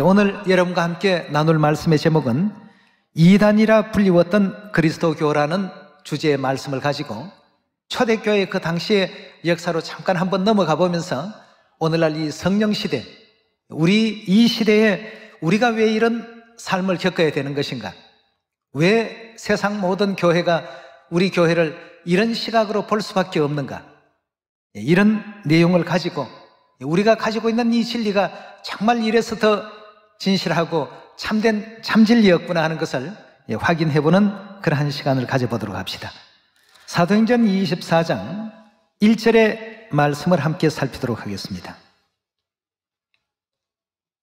오늘 여러분과 함께 나눌 말씀의 제목은 이단이라 불리웠던 그리스도교라는 주제의 말씀을 가지고 초대교회 그 당시의 역사로 잠깐 한번 넘어가 보면서 오늘날 이 성령시대, 우리 이 시대에 우리가 왜 이런 삶을 겪어야 되는 것인가? 왜 세상 모든 교회가 우리 교회를 이런 시각으로 볼 수밖에 없는가? 이런 내용을 가지고 우리가 가지고 있는 이 진리가 정말 이래서 더 진실하고 참된 참진리였구나 하는 것을 확인해보는 그러한 시간을 가져보도록 합시다. 사도행전 24장 1절의 말씀을 함께 살피도록 하겠습니다.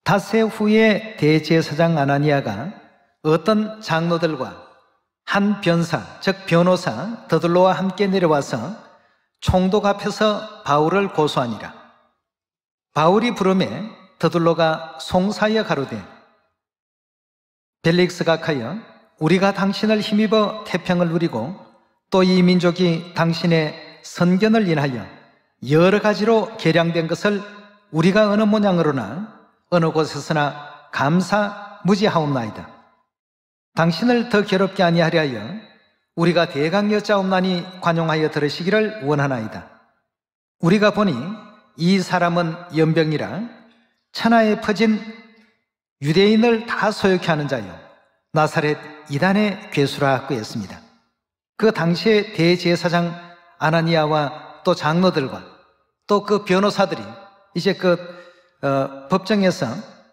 닷새 후에 대제사장 아나니아가 어떤 장로들과 한 변사, 즉 변호사 더둘로와 함께 내려와서 총독 앞에서 바울을 고소하니라. 바울이 부르매 더둘로가 송사하여 가로되, 벨릭스가 가여 우리가 당신을 힘입어 태평을 누리고 또 이 민족이 당신의 선견을 인하여 여러 가지로 개량된 것을 우리가 어느 모양으로나 어느 곳에서나 감사무지하옵나이다. 당신을 더 괴롭게 아니하려 우리가 대강 여짜옵나니 관용하여 들으시기를 원하나이다. 우리가 보니 이 사람은 연병이라 천하에 퍼진 유대인을 다 소욕케 하는 자요 나사렛 이단의 괴수라 하였습니다. 그 당시에 대제사장 아나니아와 또 장로들과 또 그 변호사들이 이제 법정에서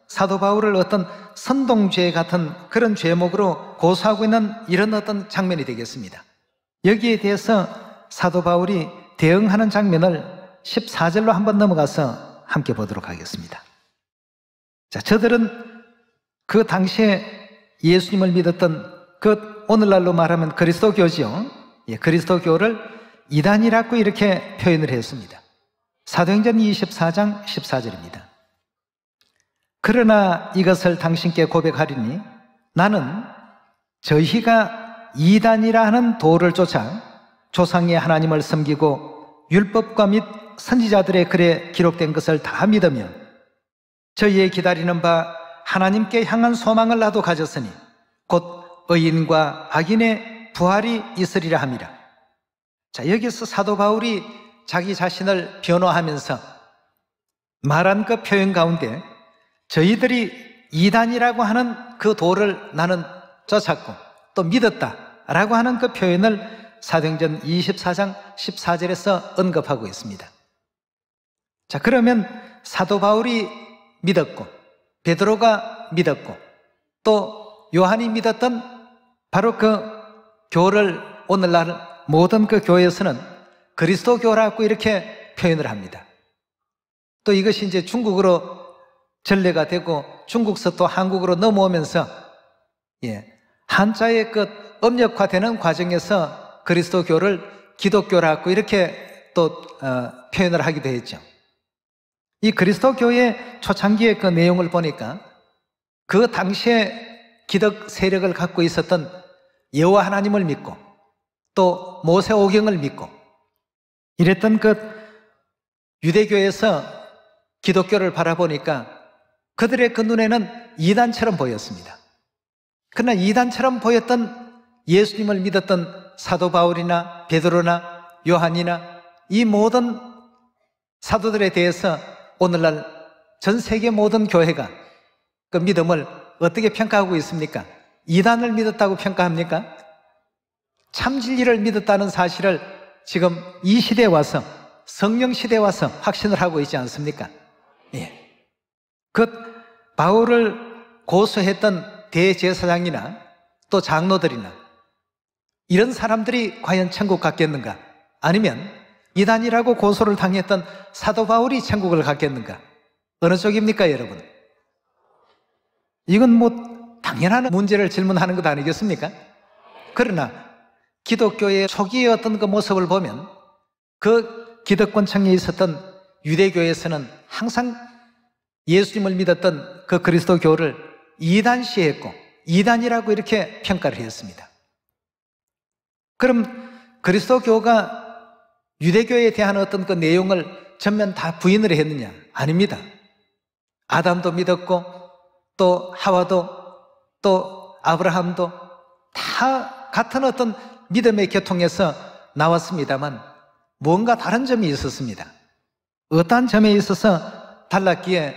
사도 바울을 어떤 선동죄 같은 그런 죄목으로 고소하고 있는 이런 어떤 장면이 되겠습니다. 여기에 대해서 사도 바울이 대응하는 장면을 14절로 한번 넘어가서 함께 보도록 하겠습니다. 자, 저들은 그 당시에 예수님을 믿었던 그 오늘날로 말하면 그리스도교지요. 그리스도교를 이단이라고 이렇게 표현을 했습니다. 사도행전 24장 14절입니다. 그러나 이것을 당신께 고백하리니 나는 저희가 이단이라 하는 도를 쫓아 조상의 하나님을 섬기고 율법과 및 선지자들의 글에 기록된 것을 다 믿으며 저희의 기다리는 바 하나님께 향한 소망을 나도 가졌으니 곧 의인과 악인의 부활이 있으리라 함이라. 자, 여기서 사도 바울이 자기 자신을 변호하면서 말한 그 표현 가운데 저희들이 이단이라고 하는 그 도를 나는 쫓았고 또 믿었다라고 하는 그 표현을 사도행전 24장 14절에서 언급하고 있습니다. 자, 그러면 사도 바울이 믿었고 베드로가 믿었고 또 요한이 믿었던 바로 그 교를 오늘날 모든 그 교회에서는 그리스도교라고 이렇게 표현을 합니다. 또 이것이 이제 중국어로 전래가 되고 중국서 또 한국어로 넘어오면서 한자의 그 음력화되는 과정에서 그리스도교를 기독교라고 이렇게 또 표현을 하기도 했죠. 이 그리스도교의 초창기의 그 내용을 보니까 그 당시에 기독 세력을 갖고 있었던 여호와 하나님을 믿고 또 모세오경을 믿고 이랬던 그 유대교에서 기독교를 바라보니까 그들의 그 눈에는 이단처럼 보였습니다. 그러나 이단처럼 보였던 예수님을 믿었던 사도 바울이나 베드로나 요한이나 이 모든 사도들에 대해서 오늘날 전 세계 모든 교회가 그 믿음을 어떻게 평가하고 있습니까? 이단을 믿었다고 평가합니까? 참 진리를 믿었다는 사실을 지금 이 시대에 와서 성령 시대에 와서 확신을 하고 있지 않습니까? 그 바울을 고소했던 대제사장이나 또 장로들이나 이런 사람들이 과연 천국 갔겠는가? 아니면 이단이라고 고소를 당했던 사도 바울이 천국을 갔겠는가? 어느 쪽입니까, 여러분? 이건 뭐 당연한 문제를 질문하는 것 아니겠습니까? 그러나 기독교의 초기의 어떤 그 모습을 보면 그 기득권층에 있었던 유대교에서는 항상 예수님을 믿었던 그 그리스도교를 이단시했고 이단이라고 이렇게 평가를 했습니다. 그럼 그리스도교가 유대교에 대한 어떤 그 내용을 전면 다 부인을 했느냐? 아닙니다. 아담도 믿었고 또 하와도 또 아브라함도 다 같은 어떤 믿음의 교통에서 나왔습니다만 뭔가 다른 점이 있었습니다. 어떠한 점에 있어서 달랐기에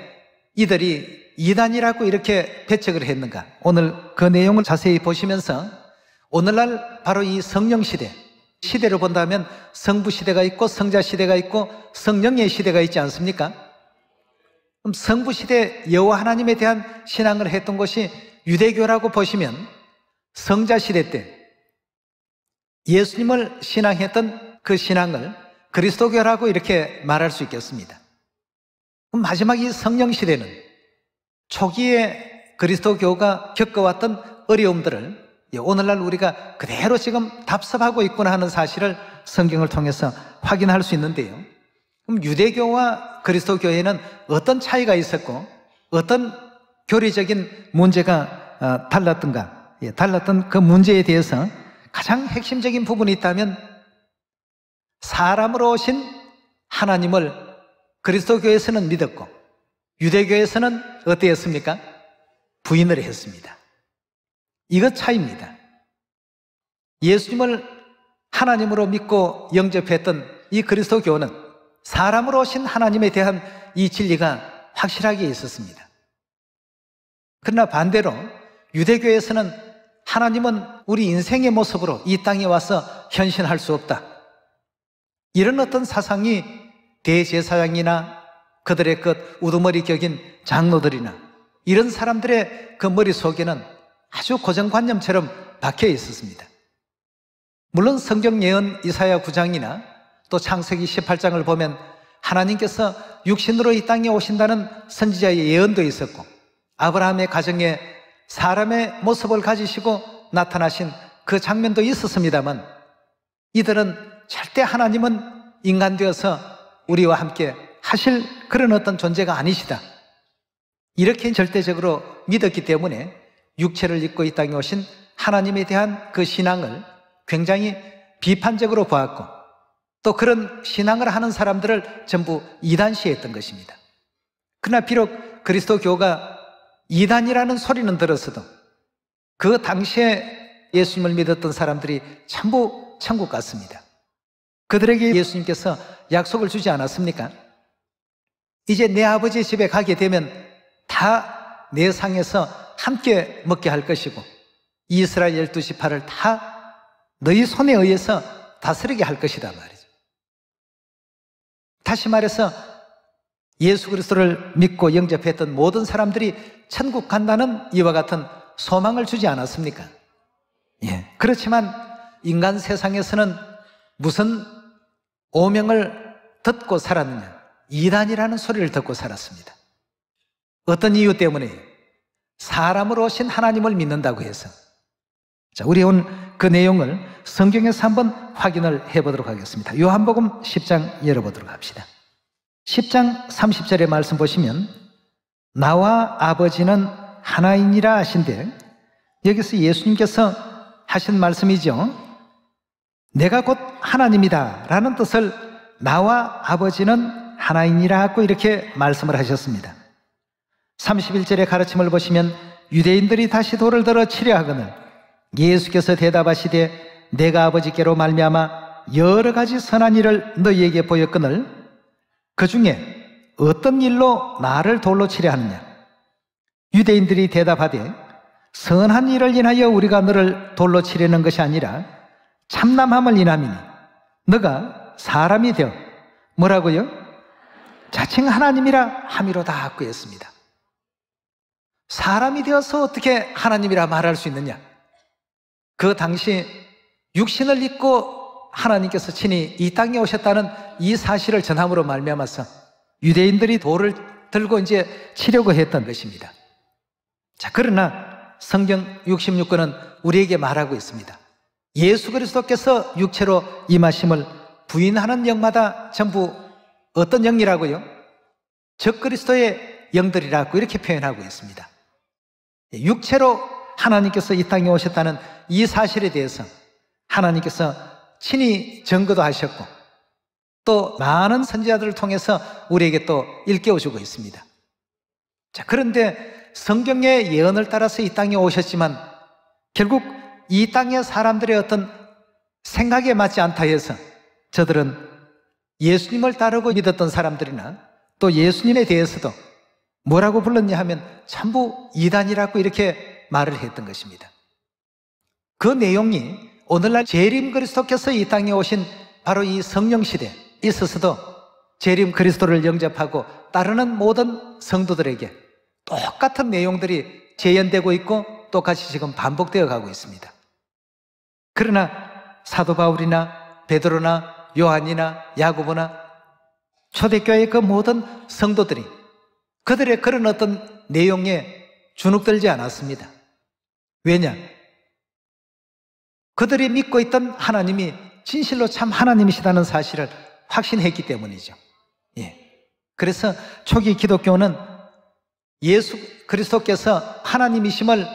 이들이 이단이라고 이렇게 배척을 했는가? 오늘 그 내용을 자세히 보시면서 오늘날 바로 이 성령 시대를 본다면 성부 시대가 있고 성자 시대가 있고 성령의 시대가 있지 않습니까? 그럼 성부 시대 여호와 하나님에 대한 신앙을 했던 것이 유대교라고 보시면 성자 시대 때 예수님을 신앙했던 그 신앙을 그리스도교라고 이렇게 말할 수 있겠습니다. 그럼 마지막 이 성령 시대는 초기에 그리스도교가 겪어왔던 어려움들을 오늘날 우리가 그대로 지금 답습하고 있구나 하는 사실을 성경을 통해서 확인할 수 있는데요. 그럼 유대교와 그리스도교회는 어떤 차이가 있었고 어떤 교리적인 문제가 달랐던가? 달랐던 그 문제에 대해서 가장 핵심적인 부분이 있다면 사람으로 오신 하나님을 그리스도교에서는 믿었고 유대교에서는 어땠습니까? 부인을 했습니다. 이것 차이입니다. 예수님을 하나님으로 믿고 영접했던 이 그리스도교는 사람으로 오신 하나님에 대한 이 진리가 확실하게 있었습니다. 그러나 반대로 유대교에서는 하나님은 우리 인생의 모습으로 이 땅에 와서 현신할 수 없다. 이런 어떤 사상이 대제사장이나 그들의 그 우두머리 격인 장로들이나 이런 사람들의 그 머릿속에는 아주 고정관념처럼 박혀 있었습니다. 물론 성경 예언 이사야 9장이나 또 창세기 18장을 보면 하나님께서 육신으로 이 땅에 오신다는 선지자의 예언도 있었고 아브라함의 가정에 사람의 모습을 가지시고 나타나신 그 장면도 있었습니다만 이들은 절대 하나님은 인간 되어서 우리와 함께 하실 그런 어떤 존재가 아니시다. 이렇게 절대적으로 믿었기 때문에 육체를 입고 이 땅에 오신 하나님에 대한 그 신앙을 굉장히 비판적으로 보았고 또 그런 신앙을 하는 사람들을 전부 이단시했던 것입니다. 그러나 비록 그리스도교가 이단이라는 소리는 들었어도 그 당시에 예수님을 믿었던 사람들이 전부 천국 갔습니다. 그들에게 예수님께서 약속을 주지 않았습니까? 이제 내 아버지 집에 가게 되면 다 내 상에서 함께 먹게 할 것이고 이스라엘 12지파를 다 너희 손에 의해서 다스리게 할 것이다 말이죠. 다시 말해서 예수 그리스도를 믿고 영접했던 모든 사람들이 천국 간다는 이와 같은 소망을 주지 않았습니까? 예. 그렇지만 인간 세상에서는 무슨 오명을 듣고 살았느냐? 이단이라는 소리를 듣고 살았습니다. 어떤 이유 때문에? 사람으로 오신 하나님을 믿는다고 해서. 자, 우리 오늘 그 내용을 성경에서 한번 확인을 해보도록 하겠습니다. 요한복음 10장 열어보도록 합시다. 10장 30절의 말씀 보시면 나와 아버지는 하나이니라 하신데 여기서 예수님께서 하신 말씀이죠. 내가 곧 하나님이다 라는 뜻을 나와 아버지는 하나이니라고 이렇게 말씀을 하셨습니다. 31절의 가르침을 보시면 유대인들이 다시 돌을 들어 치려 하거늘 예수께서 대답하시되 내가 아버지께로 말미암아 여러 가지 선한 일을 너희에게 보였거늘 그 중에 어떤 일로 나를 돌로 치려 하느냐? 유대인들이 대답하되 선한 일을 인하여 우리가 너를 돌로 치려는 것이 아니라 참남함을 인함이니 너가 사람이 되어 뭐라고요? 자칭 하나님이라 함이로다 하고 했습니다. 사람이 되어서 어떻게 하나님이라 말할 수 있느냐? 그 당시 육신을 입고 하나님께서 친히 이 땅에 오셨다는 이 사실을 전함으로 말미암아서 유대인들이 돌을 들고 이제 치려고 했던 것입니다. 자, 그러나 성경 66권은 우리에게 말하고 있습니다. 예수 그리스도께서 육체로 임하심을 부인하는 영마다 전부 어떤 영이라고요? 적그리스도의 영들이라고 이렇게 표현하고 있습니다. 육체로 하나님께서 이 땅에 오셨다는 이 사실에 대해서 하나님께서 친히 증거도 하셨고 또 많은 선지자들을 통해서 우리에게 또 일깨워주고 있습니다. 자, 그런데 성경의 예언을 따라서 이 땅에 오셨지만 결국 이 땅의 사람들의 어떤 생각에 맞지 않다 해서 저들은 예수님을 따르고 믿었던 사람들이나 또 예수님에 대해서도 뭐라고 불렀냐 하면 전부 이단이라고 이렇게 말을 했던 것입니다. 그 내용이 오늘날 재림 그리스도께서 이 땅에 오신 바로 이 성령 시대에 있어서도 재림 그리스도를 영접하고 따르는 모든 성도들에게 똑같은 내용들이 재현되고 있고 똑같이 지금 반복되어 가고 있습니다. 그러나 사도 바울이나 베드로나 요한이나 야고보나 초대교회의 그 모든 성도들이 그들의 그런 어떤 내용에 주눅들지 않았습니다. 왜냐? 그들이 믿고 있던 하나님이 진실로 참 하나님이시다는 사실을 확신했기 때문이죠. 그래서 초기 기독교는 예수 그리스도께서 하나님이심을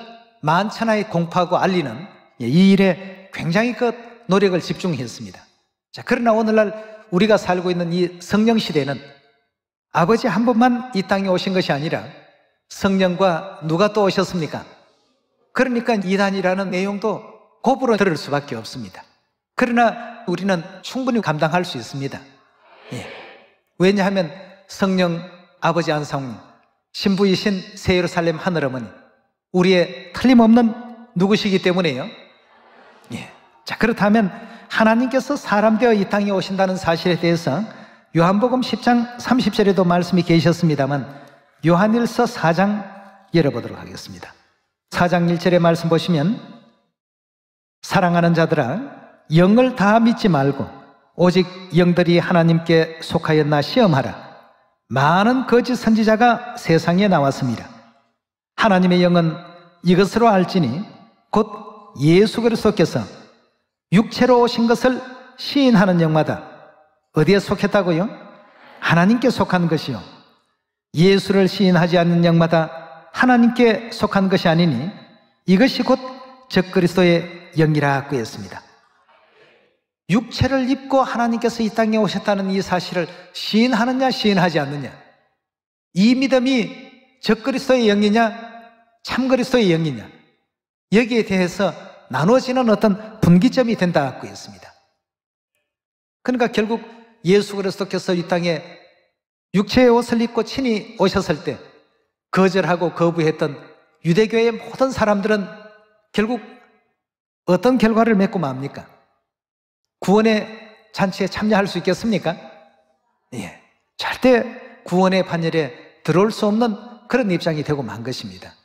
만천하에 공포하고 알리는 이 일에 굉장히 그 노력을 집중했습니다. 자, 그러나 오늘날 우리가 살고 있는 이 성령 시대는 아버지 한 분만 이 땅에 오신 것이 아니라 성령과 누가 또 오셨습니까? 그러니까 이단이라는 내용도 고부로 들을 수밖에 없습니다. 그러나 우리는 충분히 감당할 수 있습니다. 왜냐하면 성령 아버지 안상님, 신부이신 새 예루살렘 하늘어머니, 우리의 틀림없는 누구시기 때문에요. 자, 그렇다면 하나님께서 사람 되어 이 땅에 오신다는 사실에 대해서 요한복음 10장 30절에도 말씀이 계셨습니다만 요한일서 4장 열어보도록 하겠습니다. 4장 1절의 말씀 보시면 사랑하는 자들아 영을 다 믿지 말고 오직 영들이 하나님께 속하였나 시험하라. 많은 거짓 선지자가 세상에 나왔습니다. 하나님의 영은 이것으로 알지니 곧 예수 그리스도께서 육체로 오신 것을 시인하는 영마다 어디에 속했다고요? 하나님께 속한 것이요 예수를 시인하지 않는 영마다 하나님께 속한 것이 아니니 이것이 곧 적그리스도의 영이라고 했습니다. 육체를 입고 하나님께서 이 땅에 오셨다는 이 사실을 시인하느냐 시인하지 않느냐, 이 믿음이 적그리스도의 영이냐 참그리스도의 영이냐, 여기에 대해서 나눠지는 어떤 분기점이 된다고 했습니다. 그러니까 결국 예수 그리스도께서 이 땅에 육체의 옷을 입고 친히 오셨을 때 거절하고 거부했던 유대교의 모든 사람들은 결국 어떤 결과를 맺고 맙니까? 구원의 잔치에 참여할 수 있겠습니까? 절대 구원의 반열에 들어올 수 없는 그런 입장이 되고 만 것입니다.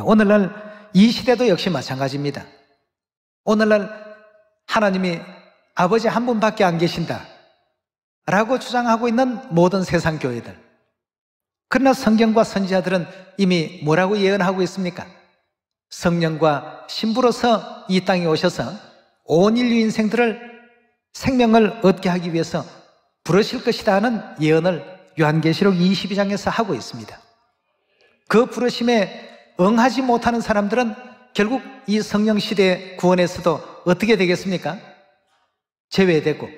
오늘날 이 시대도 역시 마찬가지입니다. 오늘날 하나님이 아버지 한 분밖에 안 계신다 라고 주장하고 있는 모든 세상 교회들, 그러나 성경과 선지자들은 이미 뭐라고 예언하고 있습니까? 성령과 신부로서 이 땅에 오셔서 온 인류 인생들을 생명을 얻게 하기 위해서 부르실 것이다 하는 예언을 요한계시록 22장에서 하고 있습니다. 그 부르심에 응하지 못하는 사람들은 결국 이 성령 시대의 구원에서도 어떻게 되겠습니까? 제외되고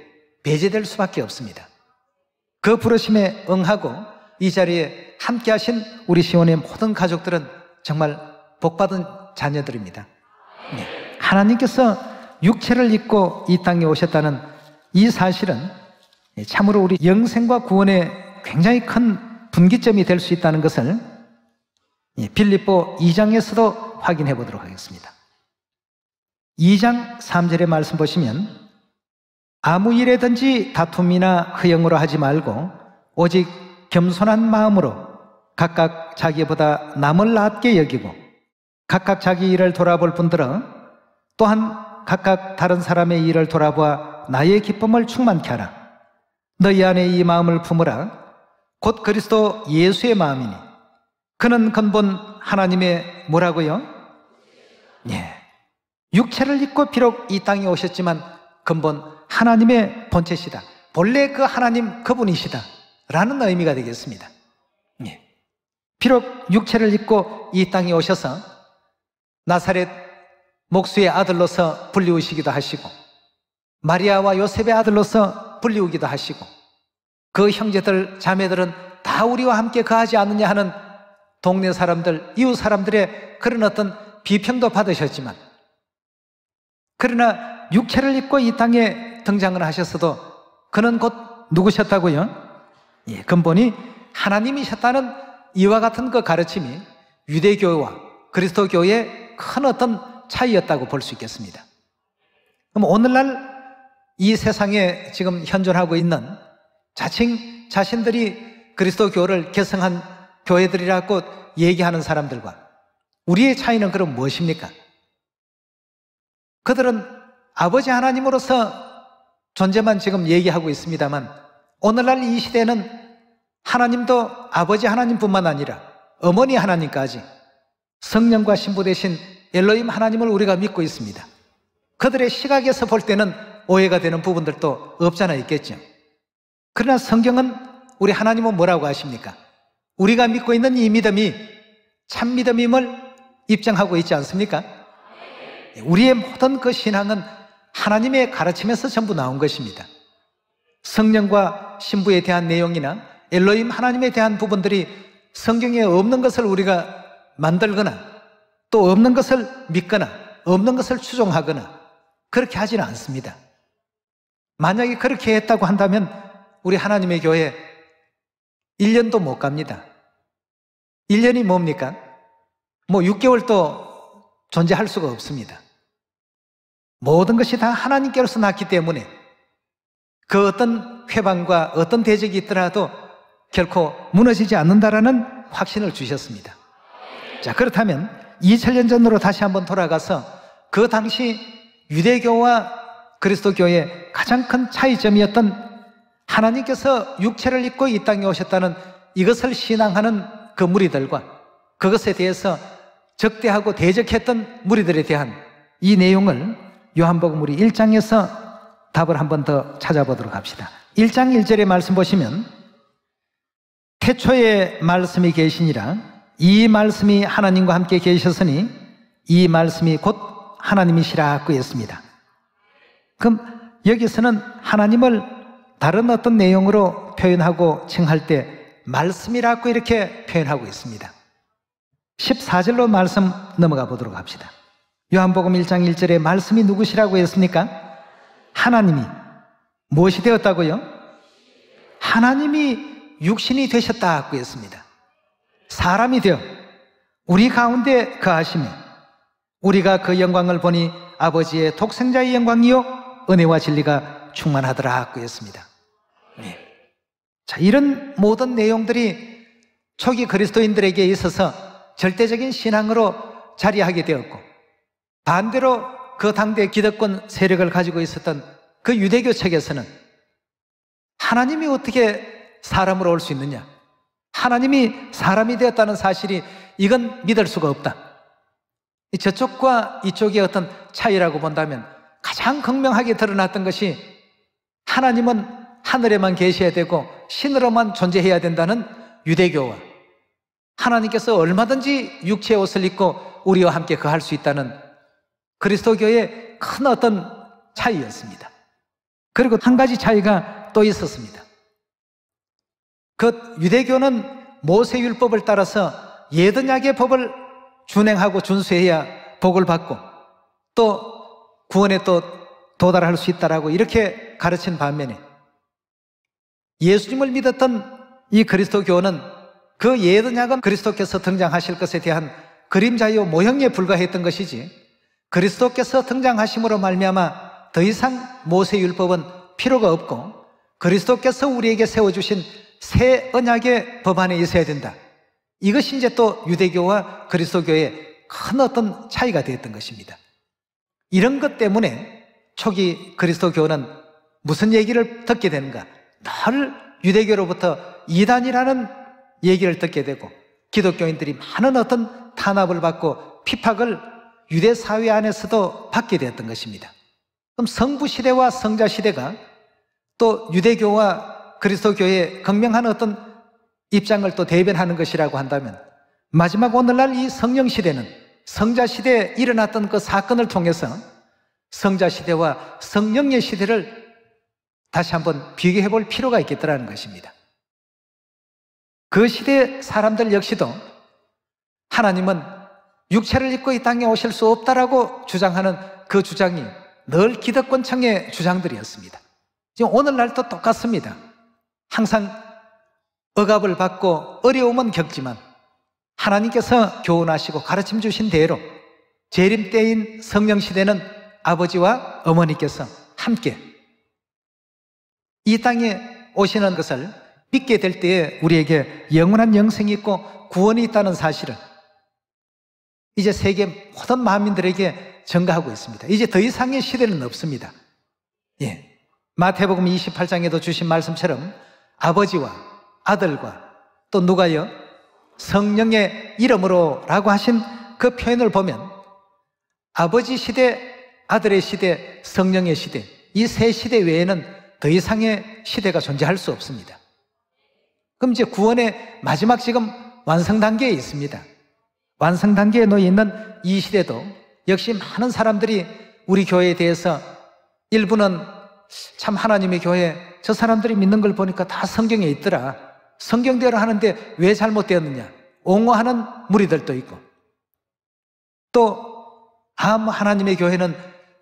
배제될 수밖에 없습니다. 그 부르심에 응하고 이 자리에 함께 하신 우리 시온의 모든 가족들은 정말 복받은 자녀들입니다. 하나님께서 육체를 입고 이 땅에 오셨다는 이 사실은 참으로 우리 영생과 구원에 굉장히 큰 분기점이 될 수 있다는 것을 빌립보 2장에서도 확인해 보도록 하겠습니다. 2장 3절의 말씀 보시면 아무 일에든지 다툼이나 허영으로 하지 말고 오직 겸손한 마음으로 각각 자기보다 남을 낮게 여기고 각각 자기 일을 돌아볼 뿐더러 또한 각각 다른 사람의 일을 돌아보아 나의 기쁨을 충만케 하라. 너희 안에 이 마음을 품으라. 곧 그리스도 예수의 마음이니 그는 근본 하나님의 뭐라고요? 육체를 입고 비록 이 땅에 오셨지만 근본 하나님의 본체시다. 본래 그 하나님 그분이시다 라는 의미가 되겠습니다. 비록 육체를 입고 이 땅에 오셔서 나사렛 목수의 아들로서 불리우시기도 하시고 마리아와 요셉의 아들로서 불리우기도 하시고 그 형제들 자매들은 다 우리와 함께 거하지 않느냐 하는 동네 사람들, 이웃 사람들의 그런 어떤 비평도 받으셨지만, 그러나 육체를 입고 이 땅에 등장을 하셨어도 그는 곧 누구셨다고요? 예, 근본이 하나님이셨다는 이와 같은 그 가르침이 유대교와 그리스도교의 큰 어떤 차이였다고 볼 수 있겠습니다. 그럼 오늘날 이 세상에 지금 현존하고 있는 자칭 자신들이 그리스도교를 계승한 교회들이라고 얘기하는 사람들과 우리의 차이는 그럼 무엇입니까? 그들은 아버지 하나님으로서 존재만 지금 얘기하고 있습니다만, 오늘날 이 시대는 하나님도 아버지 하나님뿐만 아니라 어머니 하나님까지 성령과 신부 대신 엘로힘 하나님을 우리가 믿고 있습니다. 그들의 시각에서 볼 때는 오해가 되는 부분들도 없잖아 있겠죠. 그러나 성경은 우리 하나님은 뭐라고 하십니까? 우리가 믿고 있는 이 믿음이 참 믿음임을 입증하고 있지 않습니까? 우리의 모든 그 신앙은 하나님의 가르침에서 전부 나온 것입니다. 성령과 신부에 대한 내용이나 엘로힘 하나님에 대한 부분들이 성경에 없는 것을 우리가 만들거나 또 없는 것을 믿거나 없는 것을 추종하거나 그렇게 하지는 않습니다. 만약에 그렇게 했다고 한다면 우리 하나님의 교회 1년도 못 갑니다. 1년이 뭡니까? 뭐 6개월도 존재할 수가 없습니다. 모든 것이 다 하나님께로서 났기 때문에 그 어떤 회방과 어떤 대적이 있더라도 결코 무너지지 않는다라는 확신을 주셨습니다. 자, 그렇다면 2000년 전으로 다시 한번 돌아가서 그 당시 유대교와 그리스도교의 가장 큰 차이점이었던 하나님께서 육체를 입고 이 땅에 오셨다는 이것을 신앙하는 그 무리들과 그것에 대해서 적대하고 대적했던 무리들에 대한 이 내용을 요한복음 우리 1장에서 답을 한 번 더 찾아보도록 합시다. 1장 1절의 말씀 보시면 태초에 말씀이 계시니라 이 말씀이 하나님과 함께 계셨으니 이 말씀이 곧 하나님이시라고 했습니다. 그럼 여기서는 하나님을 다른 어떤 내용으로 표현하고 칭할 때 말씀이라고 이렇게 표현하고 있습니다. 14절로 말씀 넘어가 보도록 합시다. 요한복음 1장 1절에 말씀이 누구시라고 했습니까? 하나님이 무엇이 되었다고요? 하나님이 육신이 되셨다고 했습니다. 사람이 되어 우리 가운데 거하시며 우리가 그 영광을 보니 아버지의 독생자의 영광이요 은혜와 진리가 충만하더라고 했습니다. 네. 자, 이런 모든 내용들이 초기 그리스도인들에게 있어서 절대적인 신앙으로 자리하게 되었고, 반대로 그 당대 기득권 세력을 가지고 있었던 그 유대교 측에서는 하나님이 어떻게 사람으로 올 수 있느냐, 하나님이 사람이 되었다는 사실이 이건 믿을 수가 없다. 저쪽과 이쪽의 어떤 차이라고 본다면 가장 극명하게 드러났던 것이 하나님은 하늘에만 계셔야 되고 신으로만 존재해야 된다는 유대교와 하나님께서 얼마든지 육체의 옷을 입고 우리와 함께 거할 수 있다는 그리스도교의 큰 어떤 차이였습니다. 그리고 한 가지 차이가 또 있었습니다. 그 유대교는 모세율법을 따라서 예언약의 법을 준행하고 준수해야 복을 받고 또 구원에 또 도달할 수 있다라고 이렇게 가르친 반면에 예수님을 믿었던 이 그리스도교는 그 예언약은 그리스도께서 등장하실 것에 대한 그림자요 모형에 불과했던 것이지 그리스도께서 등장하심으로 말미암아 더 이상 모세율법은 필요가 없고 그리스도께서 우리에게 세워주신 새 언약의 법 안에 있어야 된다. 이것이 이제 또 유대교와 그리스도교의 큰 어떤 차이가 되었던 것입니다. 이런 것 때문에 초기 그리스도교는 무슨 얘기를 듣게 되는가? 늘 유대교로부터 이단이라는 얘기를 듣게 되고 기독교인들이 많은 어떤 탄압을 받고 핍박을 유대 사회 안에서도 받게 되었던 것입니다. 그럼 성부 시대와 성자 시대가 또 유대교와 그리스도교의 극명한 어떤 입장을 또 대변하는 것이라고 한다면 마지막 오늘날 이 성령 시대는 성자 시대에 일어났던 그 사건을 통해서 성자 시대와 성령의 시대를 다시 한번 비교해 볼 필요가 있겠다는 것입니다. 그 시대 사람들 역시도 하나님은 육체를 입고 이 땅에 오실 수 없다라고 주장하는 그 주장이 늘 기득권층의 주장들이었습니다. 지금 오늘날도 똑같습니다. 항상 억압을 받고 어려움은 겪지만 하나님께서 교훈하시고 가르침 주신 대로 재림 때인 성령 시대는 아버지와 어머니께서 함께 이 땅에 오시는 것을 믿게 될 때에 우리에게 영원한 영생이 있고 구원이 있다는 사실을 이제 세계 모든 만민들에게 전가하고 있습니다. 이제 더 이상의 시대는 없습니다. 예. 마태복음 28장에도 주신 말씀처럼 아버지와 아들과 또 누가요? 성령의 이름으로 라고 하신 그 표현을 보면 아버지 시대, 아들의 시대, 성령의 시대, 이 세 시대 외에는 더 이상의 시대가 존재할 수 없습니다. 그럼 이제 구원의 마지막 지금 완성 단계에 있습니다. 완성 단계에 놓여 있는 이 시대도 역시 많은 사람들이 우리 교회에 대해서 일부는 참 하나님의 교회 저 사람들이 믿는 걸 보니까 다 성경에 있더라. 성경대로 하는데 왜 잘못되었느냐 옹호하는 무리들도 있고 또 하나님의 교회는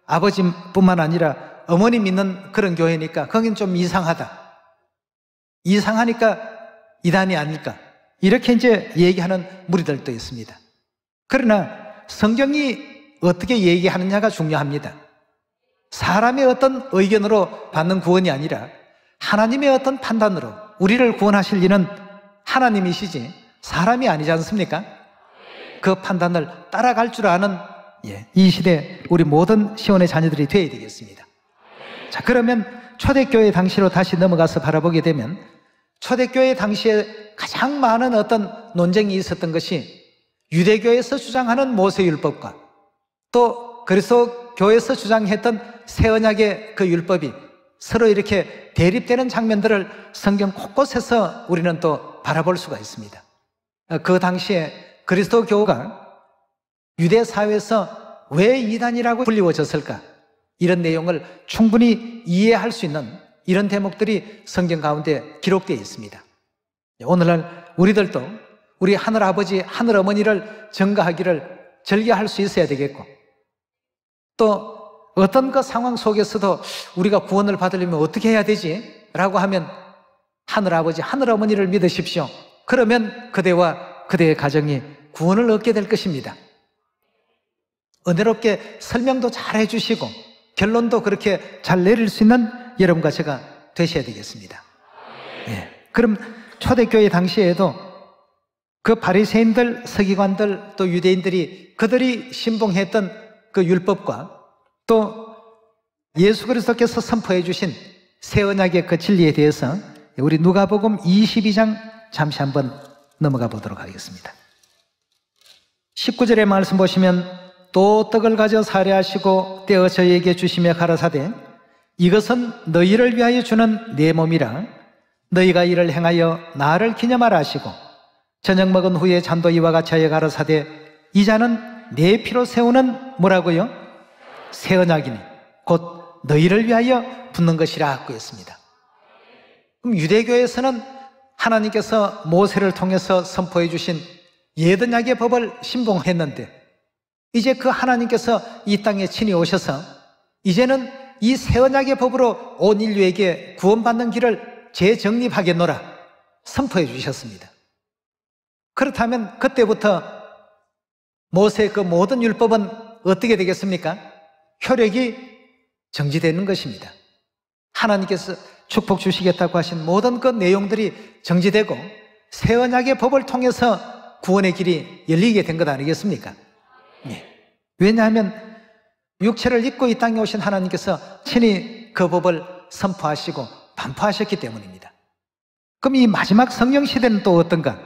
아버지뿐만 아니라 어머니 믿는 그런 교회니까 거긴 좀 이상하다. 이상하니까 이단이 아닐까 이렇게 이제 얘기하는 무리들도 있습니다. 그러나 성경이 어떻게 얘기하느냐가 중요합니다. 사람의 어떤 의견으로 받는 구원이 아니라 하나님의 어떤 판단으로 우리를 구원하실 이는 하나님이시지 사람이 아니지 않습니까? 그 판단을 따라갈 줄 아는 이 시대 우리 모든 시온의 자녀들이 되어야 되겠습니다. 자, 그러면 초대교회 당시로 다시 넘어가서 바라보게 되면 초대교회 당시에 가장 많은 어떤 논쟁이 있었던 것이 유대교에서 주장하는 모세율법과 또 그리스도교에서 주장했던 새언약의 그 율법이 서로 이렇게 대립되는 장면들을 성경 곳곳에서 우리는 또 바라볼 수가 있습니다. 그 당시에 그리스도교가 유대 사회에서 왜 이단이라고 불리워졌을까? 이런 내용을 충분히 이해할 수 있는 이런 대목들이 성경 가운데 기록되어 있습니다. 오늘날 우리들도 우리 하늘아버지, 하늘어머니를 전가하기를 즐겨할 수 있어야 되겠고 또 어떤 그 상황 속에서도 우리가 구원을 받으려면 어떻게 해야 되지? 라고 하면 하늘아버지, 하늘어머니를 믿으십시오. 그러면 그대와 그대의 가정이 구원을 얻게 될 것입니다. 은혜롭게 설명도 잘 해주시고 결론도 그렇게 잘 내릴 수 있는 여러분과 제가 되셔야 되겠습니다. 예. 그럼 초대교회 당시에도 그 바리새인들, 서기관들 또 유대인들이 그들이 신봉했던 그 율법과 또 예수 그리스도께서 선포해 주신 새 언약의 그 진리에 대해서 우리 누가복음 22장 잠시 한번 넘어가 보도록 하겠습니다. 19절의 말씀 보시면 또 떡을 가져 살해하시고 떼어 저희에게 주시며 가라사대 이것은 너희를 위하여 주는 내 몸이라 너희가 이를 행하여 나를 기념하라 하시고 저녁 먹은 후에 잔도 이와 같이 하여 가라사대 이 잔은 내 피로 세우는 뭐라고요? 새 언약이니 곧 너희를 위하여 붓는 것이라 하고 했습니다. 그럼 유대교에서는 하나님께서 모세를 통해서 선포해 주신 옛 언약의 법을 신봉했는데 이제 그 하나님께서 이 땅에 친히 오셔서 이제는 이 새 언약의 법으로 온 인류에게 구원받는 길을 재정립하겠노라 선포해 주셨습니다. 그렇다면 그때부터 모세의 그 모든 율법은 어떻게 되겠습니까? 효력이 정지되는 것입니다. 하나님께서 축복 주시겠다고 하신 모든 그 내용들이 정지되고 새 언약의 법을 통해서 구원의 길이 열리게 된 것 아니겠습니까? 예. 왜냐하면 육체를 입고 이 땅에 오신 하나님께서 친히 그 법을 선포하시고 반포하셨기 때문입니다. 그럼 이 마지막 성령 시대는 또 어떤가?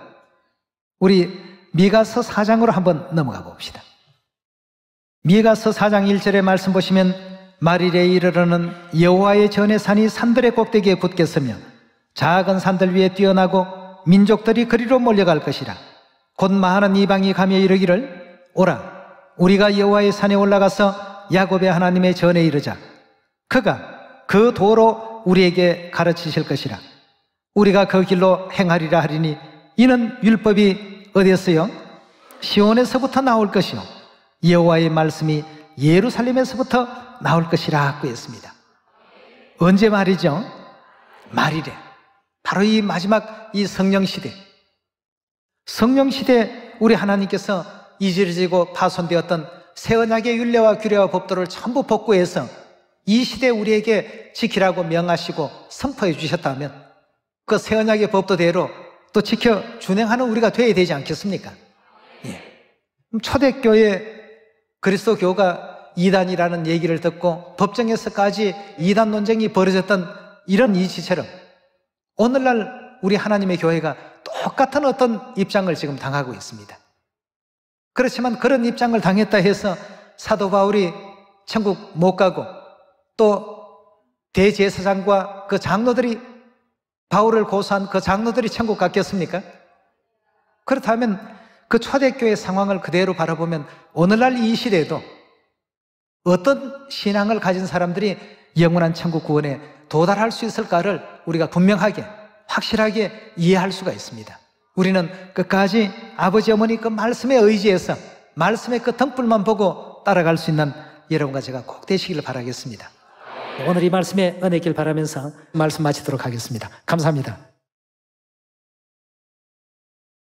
우리 미가서 4장으로 한번 넘어가 봅시다. 미가서 4장 1절의 말씀 보시면 말일에 이르러는 여호와의 전의 산이 산들의 꼭대기에 굳겠으며 작은 산들 위에 뛰어나고 민족들이 그리로 몰려갈 것이라. 곧 많은 이방이 가며 이르기를 오라 우리가 여호와의 산에 올라가서 야곱의 하나님의 전에 이르자. 그가 그 도로 우리에게 가르치실 것이라. 우리가 그 길로 행하리라 하리니 이는 율법이 어디였어요? 시온에서부터 나올 것이요 여호와의 말씀이 예루살렘에서부터 나올 것이라고 했습니다. 언제 말이죠? 말이래. 바로 이 마지막 이 성령시대, 성령시대 우리 하나님께서 이지러지고 파손되었던 새 언약의 율례와 규례와 법도를 전부 복구해서 이 시대에 우리에게 지키라고 명하시고 선포해 주셨다면 그 새 언약의 법도대로 또 지켜 준행하는 우리가 되어야 되지 않겠습니까? 예. 초대교회 그리스도교가 이단이라는 얘기를 듣고 법정에서까지 이단 논쟁이 벌어졌던 이런 이치처럼 오늘날 우리 하나님의 교회가 똑같은 어떤 입장을 지금 당하고 있습니다. 그렇지만 그런 입장을 당했다 해서 사도 바울이 천국 못 가고 또 대제사장과 그 장로들이 바울을 고소한 그 장로들이 천국 갔겠습니까? 그렇다면 그 초대교회 상황을 그대로 바라보면 오늘날 이 시대에도 어떤 신앙을 가진 사람들이 영원한 천국 구원에 도달할 수 있을까를 우리가 분명하게 확실하게 이해할 수가 있습니다. 우리는 끝까지 아버지 어머니 그 말씀에 의지해서 말씀의 그 등불만 보고 따라갈 수 있는 여러분과 제가 꼭 되시기를 바라겠습니다. 오늘 이 말씀에 은혜 있길 바라면서 말씀 마치도록 하겠습니다. 감사합니다.